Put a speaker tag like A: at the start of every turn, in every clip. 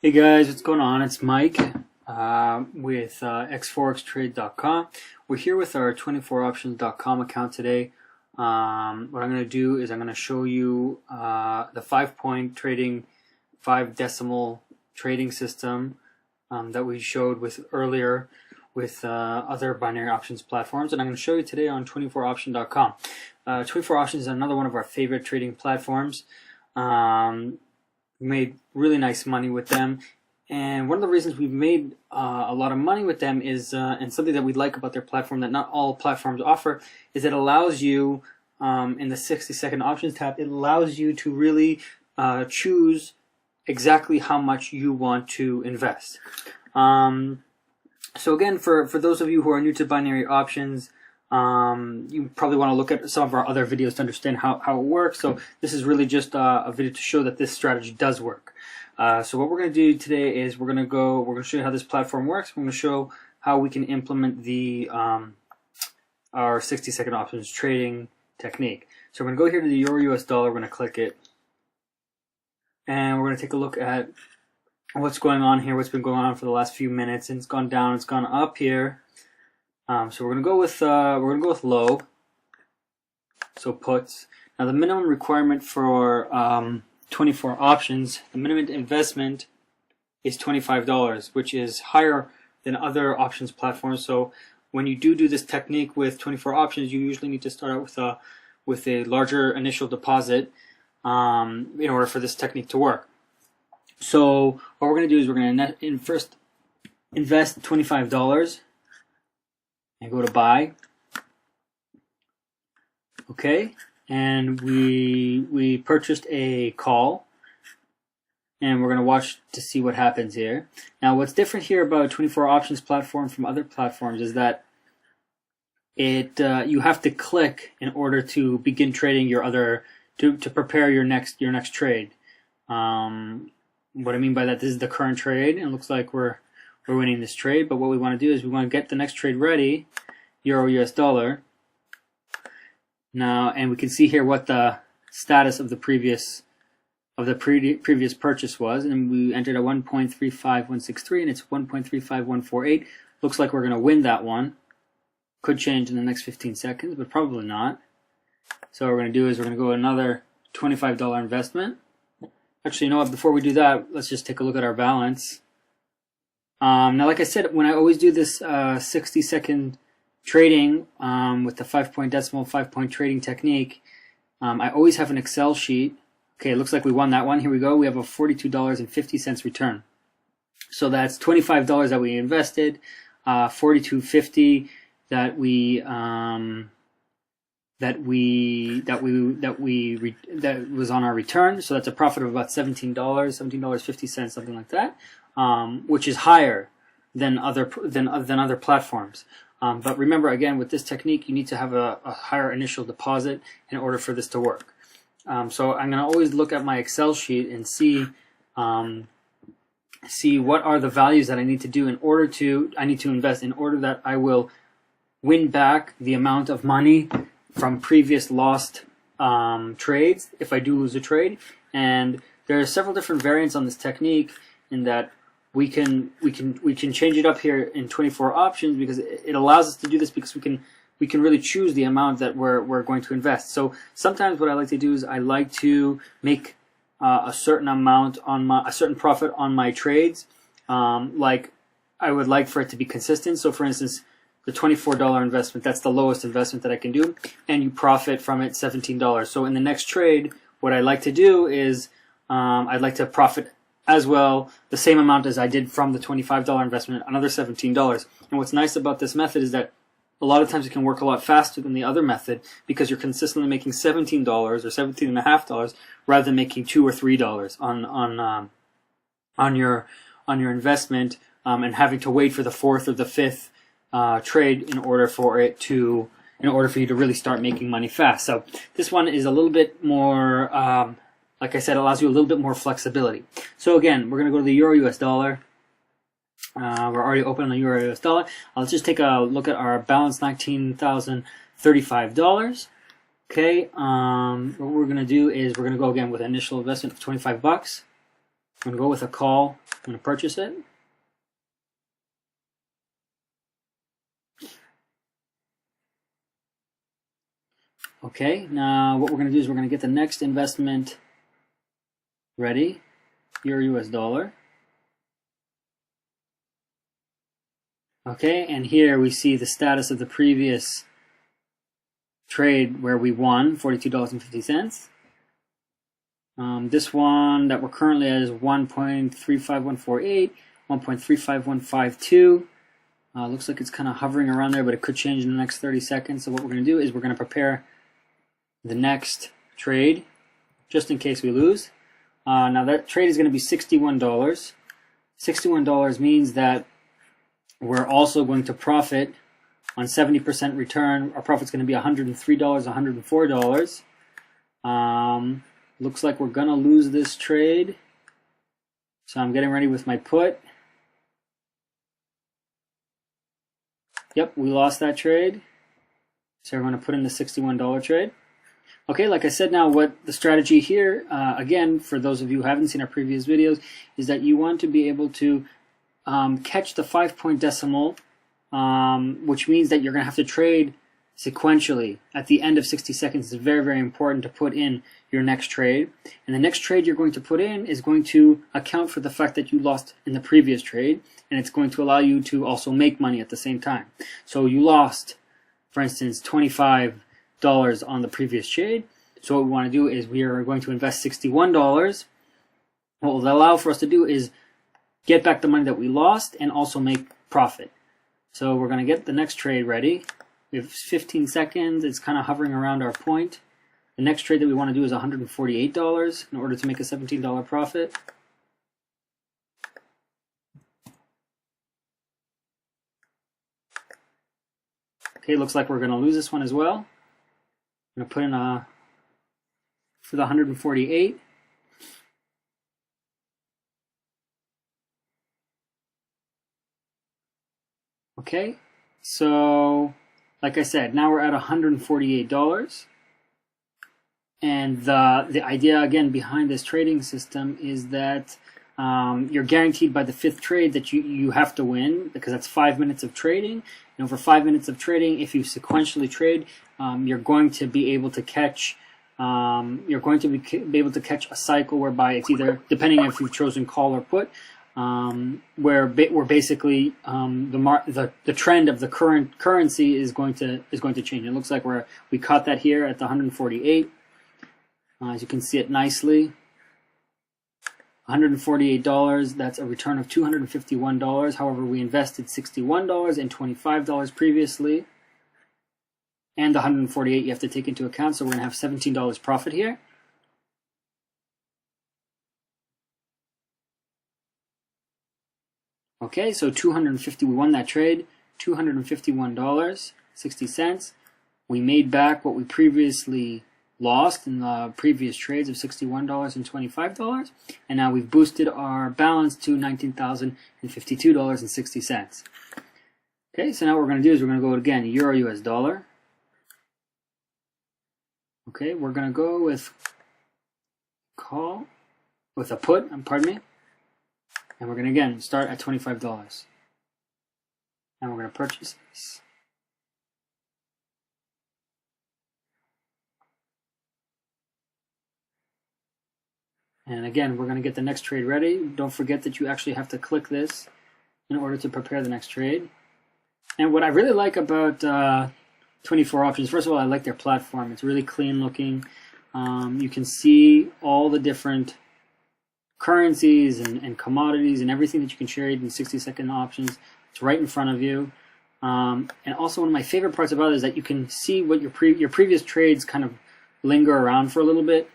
A: Hey guys, what's going on? It's Mike with x4xtrade.com. We're here with our 24options.com account today. What I'm going to do is I'm going to show you the 5-point trading, 5 decimal trading system that we showed with earlier with other binary options platforms, and I'm going to show you today on 24option.com. 24options is another one of our favorite trading platforms. Made really nice money with them, and one of the reasons we've made a lot of money with them is and something that we like about their platform that not all platforms offer is it allows you in the 60-second options tab, it allows you to really choose exactly how much you want to invest. So again, for those of you who are new to binary options, you probably want to look at some of our other videos to understand how it works. So this is really just a video to show that this strategy does work. So what we're going to do today is we're going to show you how this platform works. We're going to show how we can implement the our 60-second options trading technique. So we're going to go here to the Euro US dollar. We're going to click it, and we're going to take a look at what's going on here, what's been going on for the last few minutes, and it's gone down, it's gone up here. So we're gonna go with low. So puts. Now the minimum requirement for 24 options, the minimum investment is $25, which is higher than other options platforms. So when you do this technique with 24 options, you usually need to start out with a larger initial deposit in order for this technique to work. So what we're gonna do is we're gonna first invest $25. And go to buy. Okay, and we purchased a call, and we're going to watch to see what happens here. Now what's different here about 24 options platform from other platforms is that you have to click in order to begin trading your other to prepare your next trade. What I mean by that, this is the current trade, and it looks like we're winning this trade, but what we want to do is we want to get the next trade ready, Euro US dollar. Now, and we can see here what the status of the previous purchase was, and we entered a 1.35163, and it's 1.35148. Looks like we're going to win that one. Could change in the next 15 seconds, but probably not. So what we're going to do is we're going to go another $25 investment. Actually, you know what? Before we do that, let's just take a look at our balance. Now, like I said, when I always do this 60-second trading with the 5-point trading technique, I always have an Excel sheet. Okay, it looks like we won that one. Here we go. We have a $42.50 return. So that's $25 that we invested, $42.50 that was on our return. So that's a profit of about $17.50, something like that. Which is higher than other platforms. But remember, again, with this technique, you need to have a higher initial deposit in order for this to work. So I'm going to always look at my Excel sheet and see what are the values that I need to do I need to invest in order that I will win back the amount of money from previous lost trades if I do lose a trade. And there are several different variants on this technique in that we can change it up here in 24 options because it allows us to do this because we can really choose the amount that we're going to invest. So sometimes what I like to do is I like to make a certain amount on a certain profit on my trades. Like I would like for it to be consistent. So for instance, the $24 investment, that's the lowest investment that I can do, and you profit from it $17. So in the next trade, what I like to do is I'd like to profit as well the same amount as I did from the $25 investment, another $17. And what's nice about this method is that a lot of times it can work a lot faster than the other method because you're consistently making $17 or $17.50 rather than making $2 or $3 on your investment and having to wait for the 4th or the 5th trade in order for you to really start making money fast. So this one is a little bit more like I said, allows you a little bit more flexibility. So again, we're going to go to the Euro US dollar. We're already open on the Euro US dollar. Let's just take a look at our balance, $19,035. Okay, what we're going to do is we're going to go again with an initial investment of $25. I'm going to go with a call. I'm going to purchase it. Okay, now what we're going to do is we're going to get the next investment ready, Euro US dollar. Okay, and here we see the status of the previous trade where we won $42.50. This one that we're currently at is 1.35148, 1.35152. Looks like it's kind of hovering around there, but it could change in the next 30 seconds. So what we're going to do is we're going to prepare the next trade just in case we lose. Now that trade is going to be $61. $61 means that we're also going to profit on 70% return. Our profit's going to be $103, $104. Looks like we're going to lose this trade. So I'm getting ready with my put. Yep, we lost that trade. So we're going to put in the $61 trade. Okay, like I said, now what the strategy here, again, for those of you who haven't seen our previous videos, is that you want to be able to catch the 5-point decimal, which means that you're going to have to trade sequentially at the end of 60 seconds. It's very, very important to put in your next trade. And the next trade you're going to put in is going to account for the fact that you lost in the previous trade, and it's going to allow you to also make money at the same time. So you lost, for instance, $25 on the previous trade. So what we want to do is we are going to invest $61. What will allow for us to do is get back the money that we lost and also make profit. So we're going to get the next trade ready. We have 15 seconds. It's kind of hovering around our point. The next trade that we want to do is $148 in order to make a $17 profit. Okay, looks like we're going to lose this one as well. I'm going to put in for the 148. Okay, so like I said, now we're at $148. And the idea, again, behind this trading system is that you're guaranteed by the 5th trade that you have to win, because that's 5 minutes of trading. And over 5 minutes of trading, if you sequentially trade, you're going to be able to catch be able to catch a cycle whereby it's either, depending on if you've chosen call or put, where basically the trend of the current currency is going to change. It looks like we caught that here at the 148. As you can see it nicely, $148. That's a return of $251. However, we invested $61 and $25 previously, and the 148 you have to take into account. So we're going to have $17 profit here. Okay, so $250. We won that trade. $251.60. We made back what we previously lost in the previous trades of $61 and $25, and now we've boosted our balance to $19,052.60. Okay, so now what we're going to do is we're going to go again, Euro US dollar. Okay, we're going to go with a put, pardon me, and we're going to again start at $25. And we're going to purchase this. And again, we're going to get the next trade ready. Don't forget that you actually have to click this in order to prepare the next trade. And what I really like about 24 options, first of all, I like their platform. It's really clean looking. You can see all the different currencies and commodities and everything that you can trade in 60-second options. It's right in front of you. And also one of my favorite parts about it is that you can see what your previous trades kind of linger around for a little bit.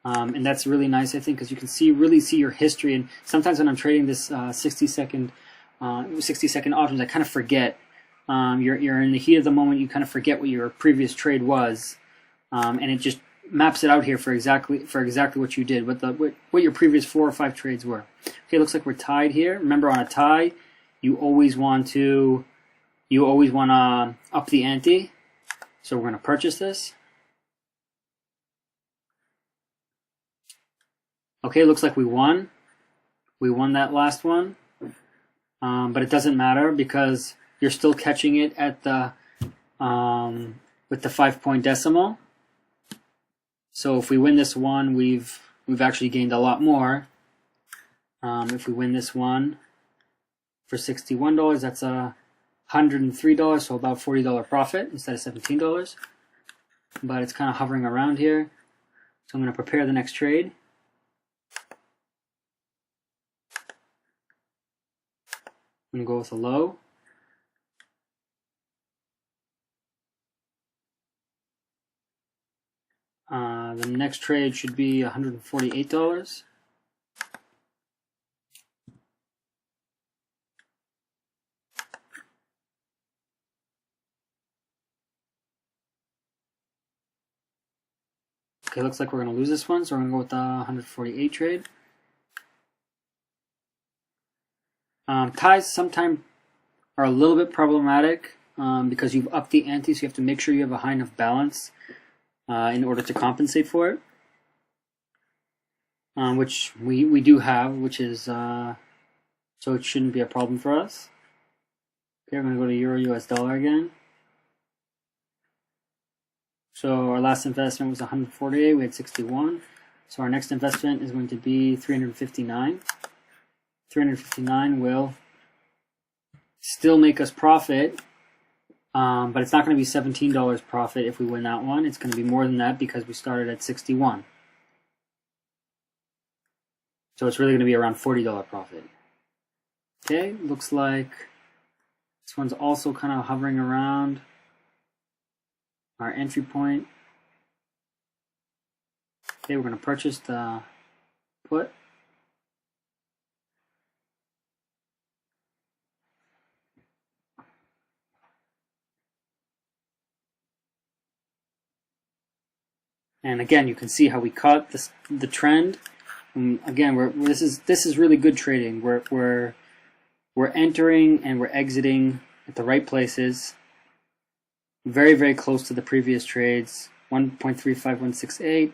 A: And that's really nice, I think, because you can really see your history. And sometimes when I'm trading this 60-second options, I kind of forget. You're in the heat of the moment. You kind of forget what your previous trade was, and it just maps it out here for exactly what you did, what your previous 4 or 5 trades were. Okay, looks like we're tied here. Remember, on a tie, you always want to up the ante. So we're going to purchase this. Okay, looks like we won. We won that last one, but it doesn't matter because you're still catching it at the with the 5-point decimal. So if we win this one, we've actually gained a lot more. If we win this one for $61, that's $103, so about $40 profit instead of $17. But it's kind of hovering around here. So I'm going to prepare the next trade. I'm going to go with a low. The next trade should be $148. Okay, looks like we're going to lose this one, so we're going to go with the 148 trade. Ties sometimes are a little bit problematic because you've upped the ante, so you have to make sure you have a high enough balance in order to compensate for it, which we do have, which is so it shouldn't be a problem for us. Okay, we're going to go to Euro US dollar again. So our last investment was 148, we had 61. So our next investment is going to be 359. 359 will still make us profit, but it's not going to be $17 profit if we win that one. It's going to be more than that because we started at 61. So it's really going to be around $40 profit. Okay, looks like this one's also kind of hovering around our entry point. Okay, we're going to purchase the put. And again, you can see how we caught the trend. Again, this is really good trading. We're entering and we're exiting at the right places. Very, very close to the previous trades. 1.35168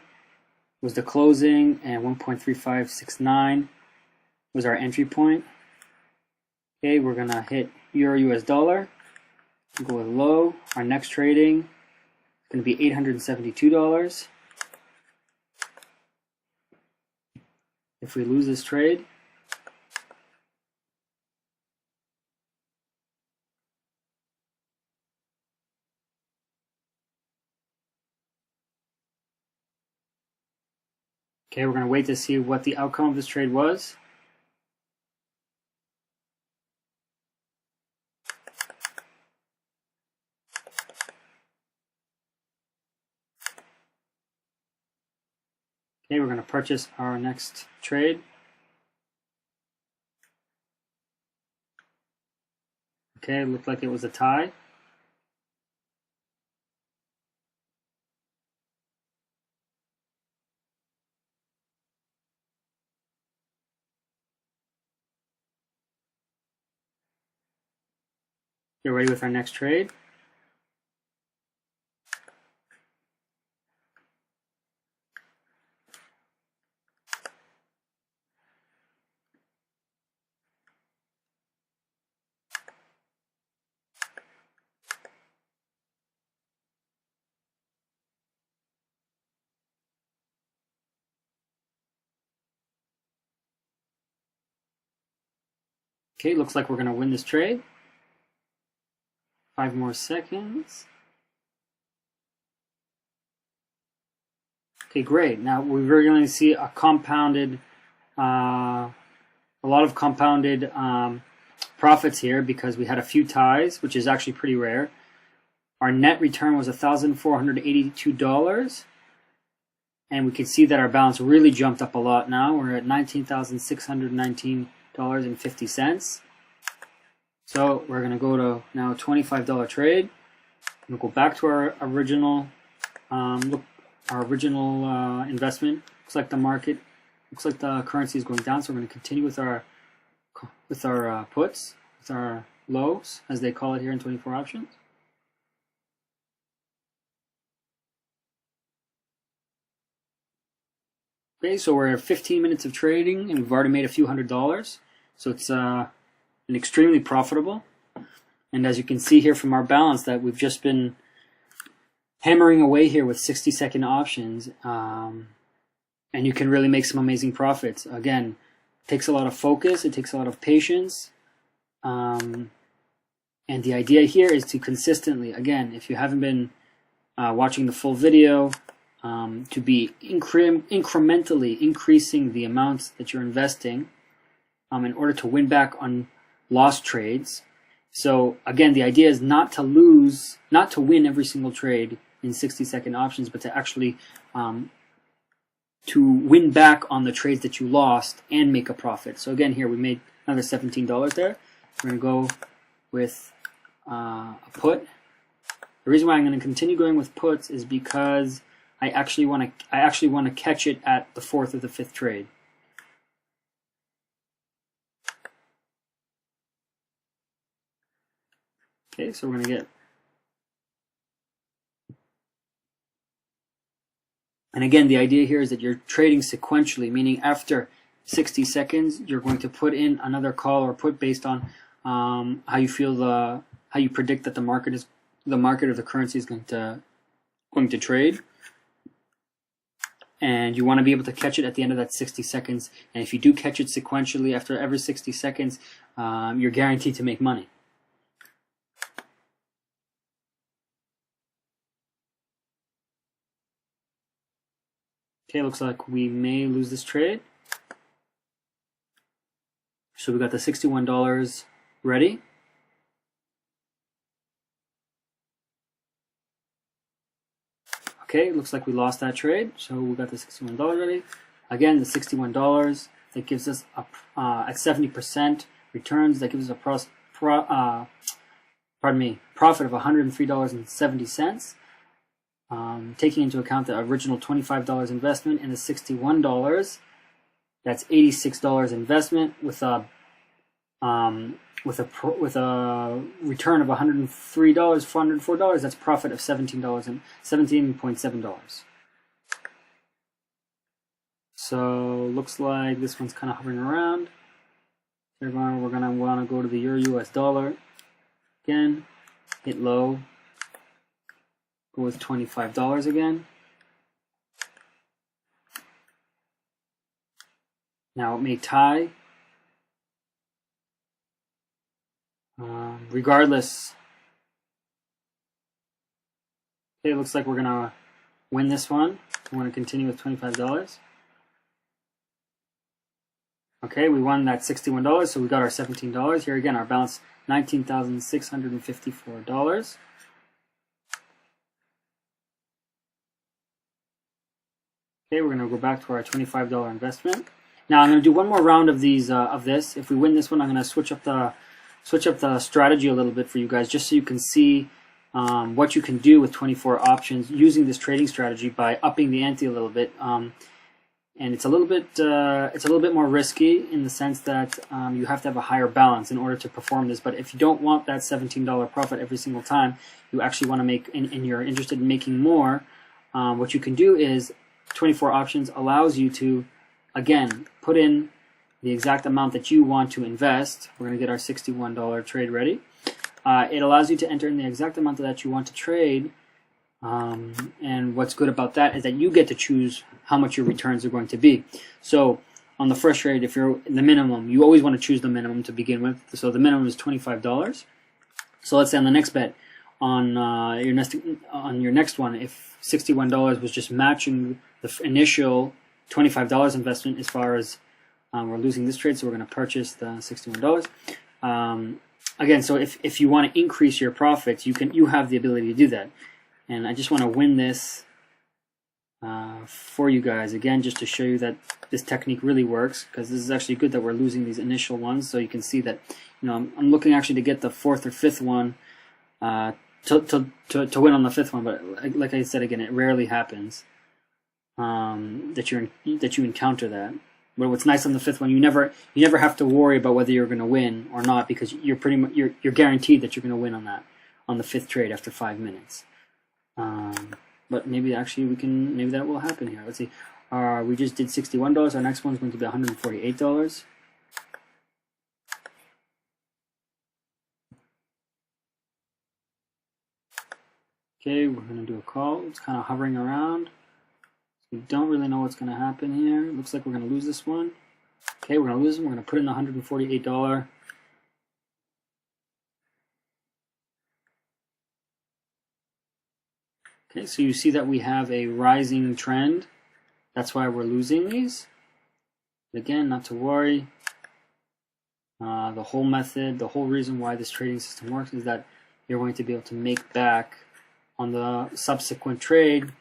A: was the closing, and 1.3569 was our entry point. Okay, we're gonna hit Euro US dollar. Go with low. Our next trading is gonna be $872. If we lose this trade, okay, we're going to wait to see what the outcome of this trade was. Okay, we're going to purchase our next trade. Okay, it looked like it was a tie. Get ready with our next trade. Okay, looks like we're going to win this trade. 5 more seconds. Okay, great. Now we're going to see a compounded, a lot of compounded profits here because we had a few ties, which is actually pretty rare. Our net return was $1,482, and we can see that our balance really jumped up a lot now. We're at $19,619.50. So we're going to go to now a $25 trade. We'll go back to our original investment. Looks like the market, looks like the currency is going down, so we're going to continue with our puts, with our lows, as they call it here in 24 options. Okay, so we're at 15 minutes of trading and we've already made a few $100s. So it's an extremely profitable. And as you can see here from our balance that we've just been hammering away here with 60-second options. And you can really make some amazing profits. Again, it takes a lot of focus. It takes a lot of patience. And the idea here is to consistently, again, if you haven't been watching the full video, to be incrementally increasing the amounts that you're investing in order to win back on lost trades. So again, the idea is not to lose, not to win every single trade in 60-second options, but to actually to win back on the trades that you lost and make a profit. So again, here we made another $17 there. We're going to go with a put. The reason why I'm going to continue going with puts is because I actually want to catch it at the 4th or the 5th trade. Okay, so we're going to get, and again, the idea here is that you're trading sequentially, meaning after 60 seconds, you're going to put in another call or put based on how you feel how you predict that the market or the currency is going to trade. And you want to be able to catch it at the end of that 60 seconds. And if you do catch it sequentially after every 60 seconds, you're guaranteed to make money. Okay, looks like we may lose this trade. So we got the $61 ready. Okay, looks like we lost that trade, so we got the $61 ready. Again, the $61, that gives us at 70% returns, that gives us a profit of $103.70. Taking into account the original $25 investment and the $61, that's $86 investment with a return of $103, $404. That's profit of $17.7. So looks like this one's kind of hovering around. We're gonna want to go to the Euro US dollar again, hit low, go with $25 again. Now it may tie. Regardless, okay, it looks like we're gonna win this one. We're gonna continue with $25. Okay, we won that $61, so we got our $17. Here again, our balance $19,654. Okay, we're gonna go back to our $25 investment. Now I'm gonna do one more round of these of this. If we win this one, I'm gonna switch up the strategy a little bit for you guys, just so you can see what you can do with 24 options using this trading strategy by upping the ante a little bit. And it's a little bit more risky in the sense that you have to have a higher balance in order to perform this. But if you don't want that $17 profit every single time, you actually want to make, and you're interested in making more, what you can do is 24 options allows you to, again, put in the exact amount that you want to invest. We're going to get our $61 trade ready. It allows you to enter in the exact amount that you want to trade. And what's good about that is that you get to choose how much your returns are going to be. So on the first trade, if you're in the minimum, you always want to choose the minimum to begin with. So the minimum is $25. So let's say on the next bet, on your next one, if $61 was just matching the initial $25 investment, as far as we're losing this trade, so we're going to purchase the $61. Again, so if you want to increase your profits, you have the ability to do that. And I just want to win this for you guys again, just to show you that this technique really works. Because this is actually good that we're losing these initial ones, so you can see that I'm looking actually to get the 4th or 5th one to win on the 5th one. But like I said again, it rarely happens that you encounter that. But what's nice on the 5th one, you never have to worry about whether you're going to win or not, because you're guaranteed that you're going to win on the 5th trade after 5 minutes. But maybe actually maybe that will happen here. Let's see. we just did $61. Our next one's going to be $148. Okay, we're going to do a call. It's kind of hovering around. We don't really know what's going to happen here. Looks like we're going to lose this one. Okay, we're going to lose them. We're going to put in the $148. Okay, so you see that we have a rising trend. That's why we're losing these. But again, not to worry. The whole method, the whole reason why this trading system works is that you're going to be able to make back on the subsequent trade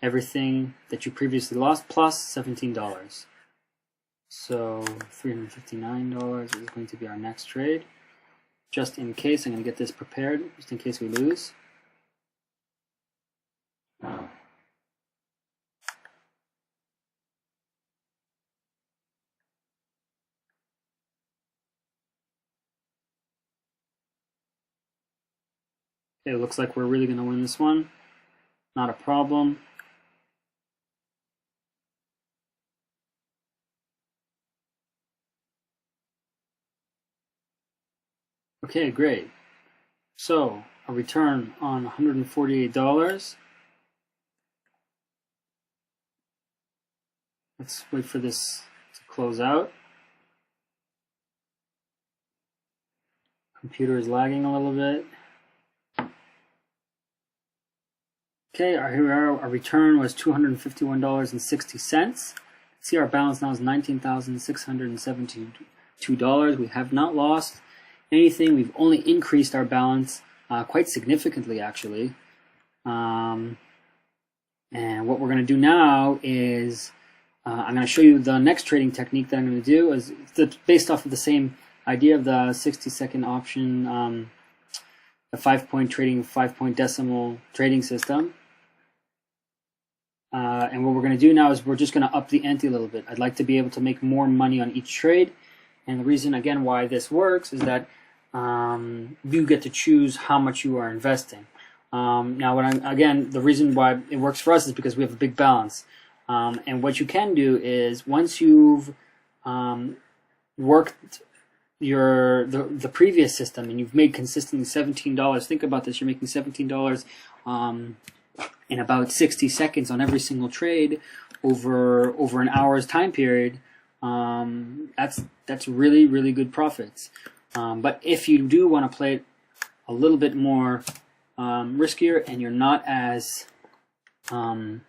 A: everything that you previously lost plus $17. So $359 is going to be our next trade. Just in case, I'm going to get this prepared, just in case we lose. It looks like we're really going to win this one. Not a problem. Okay, great. So, a return on $148. Let's wait for this to close out. Computer is lagging a little bit. Okay, here we are. Our return was $251.60. See, our balance now is $19,672. We have not lost anything. We've only increased our balance quite significantly, actually. And what we're going to do now is I'm going to show you the next trading technique that I'm going to do. Is based off of the same idea of the 60-second option, the 5-point trading, 5-point decimal trading system. And what we're going to do now is we're just going to up the ante a little bit. I'd like to be able to make more money on each trade. And the reason, again, why this works is that you get to choose how much you are investing. Now, again, the reason why it works for us is because we have a big balance. And what you can do is once you've worked the previous system and you've made consistently $17, think about this, you're making $17 in about 60 seconds on every single trade over an hour's time period. That's really, really good profits. But if you do want to play it a little bit more riskier and you're not as and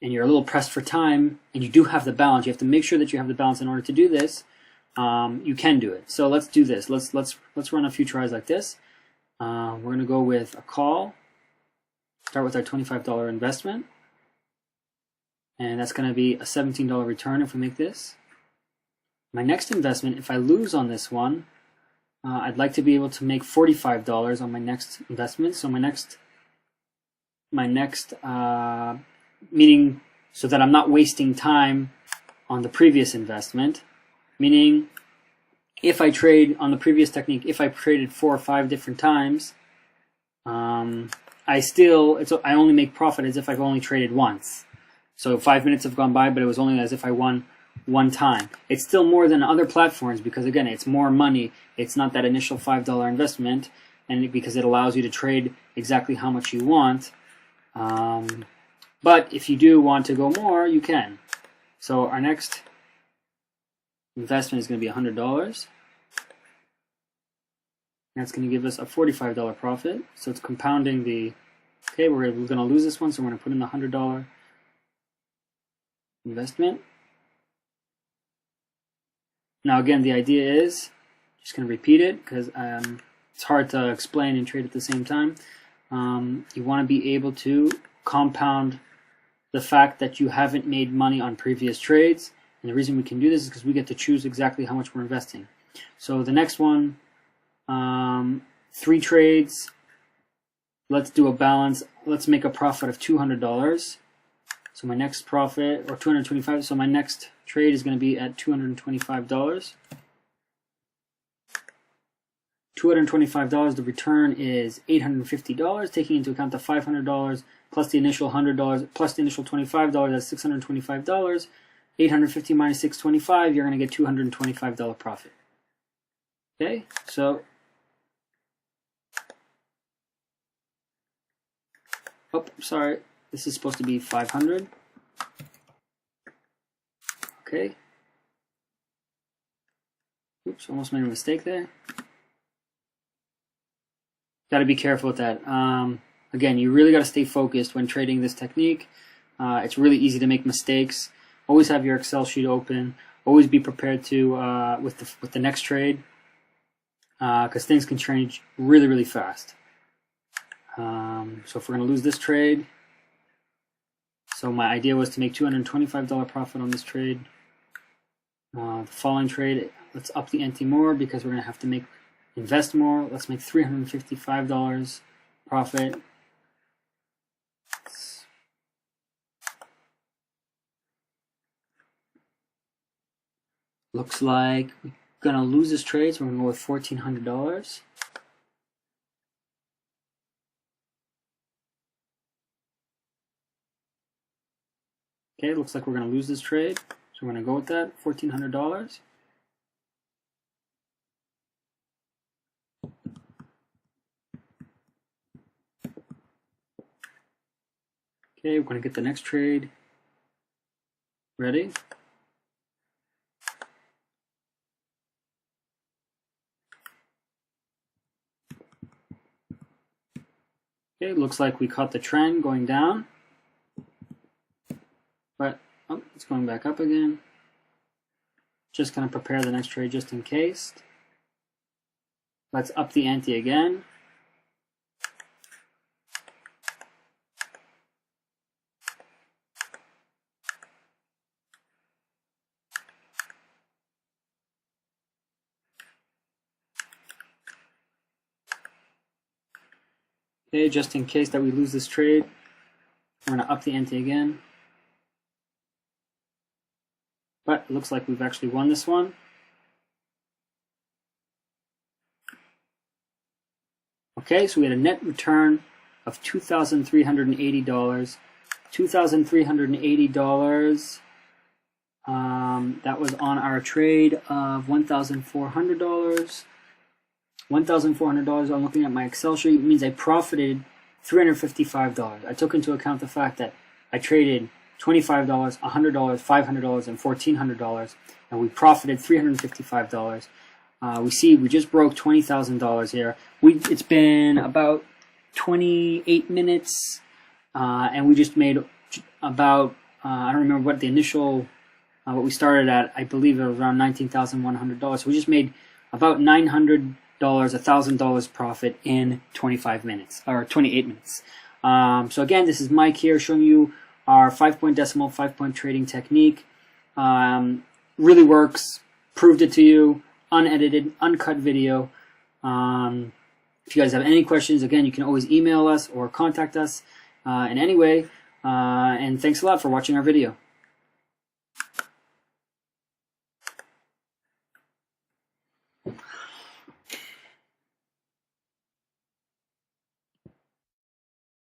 A: you're a little pressed for time and you do have the balance, you have to make sure that you have the balance in order to do this. You can do it. So let's do this. Let's run a few tries like this. We're going to go with a call. Start with our $25 investment. And that's going to be a $17 return if we make this. My next investment, if I lose on this one, I'd like to be able to make $45 on my next investment. So my next meaning so that I'm not wasting time on the previous investment. Meaning, if I trade on the previous technique, if I traded 4 or 5 different times, I only make profit as if I've only traded once. So 5 minutes have gone by, but it was only as if I won one time. It's still more than other platforms because, again, it's more money. It's not that initial $5 investment, and because it allows you to trade exactly how much you want. But if you do want to go more, you can. So our next investment is going to be $100. That's going to give us a $45 profit. So it's compounding the... Okay, we're going to lose this one, so we're going to put in the $100 investment. Now again, the idea is, just going to repeat it because it's hard to explain and trade at the same time. You want to be able to compound the fact that you haven't made money on previous trades. And the reason we can do this is because we get to choose exactly how much we're investing. So the next one, 3 trades. Let's do a balance. Let's make a profit of $200. So my next profit, or $225. So my next trade is going to be at $225. $225. The return is $850, taking into account the $500 plus the initial $100 plus the initial $25. That's $625. 850 minus 625, you're going to get $225 profit. Okay, so sorry, this is supposed to be 500. Okay. Oops, almost made a mistake there. Got to be careful with that. Again, you really got to stay focused when trading this technique. It's really easy to make mistakes. Always have your Excel sheet open. Always be prepared to with the next trade, because things can change really, really fast. So if we're going to lose this trade, so my idea was to make $225 profit on this trade. The following trade, let's up the ante more because we're going to have to invest more. Let's make $355 profit. Looks like we're going to lose this trade, so we're going to go with $1,400. Okay, looks like we're going to lose this trade, so we're going to go with that, $1,400. Okay, we're going to get the next trade ready. Okay, looks like we caught the trend going down, but it's going back up again. Just going to prepare the next trade just in case. Let's up the ante again. Okay, just in case that we lose this trade, we're going to up the ante again. But it looks like we've actually won this one. Okay, so we had a net return of $2,380. $2,380. That was on our trade of $1,400. $1,400. I'm looking at my Excel sheet. It means I profited $355. I took into account the fact that I traded $25, $100, $500, and $1,400, and we profited $355. We see we just broke $20,000 here. It's been about 28 minutes, and we just made about I don't remember what the initial what we started at. I believe it was around $19,100. So we just made about $900. $1,000 profit in 25 minutes or 28 minutes. So again, this is Mike here showing you our 5-point decimal 5-point trading technique. Really works. Proved it to you. Unedited, uncut video. If you guys have any questions, again, you can always email us or contact us in any way. And thanks a lot for watching our video.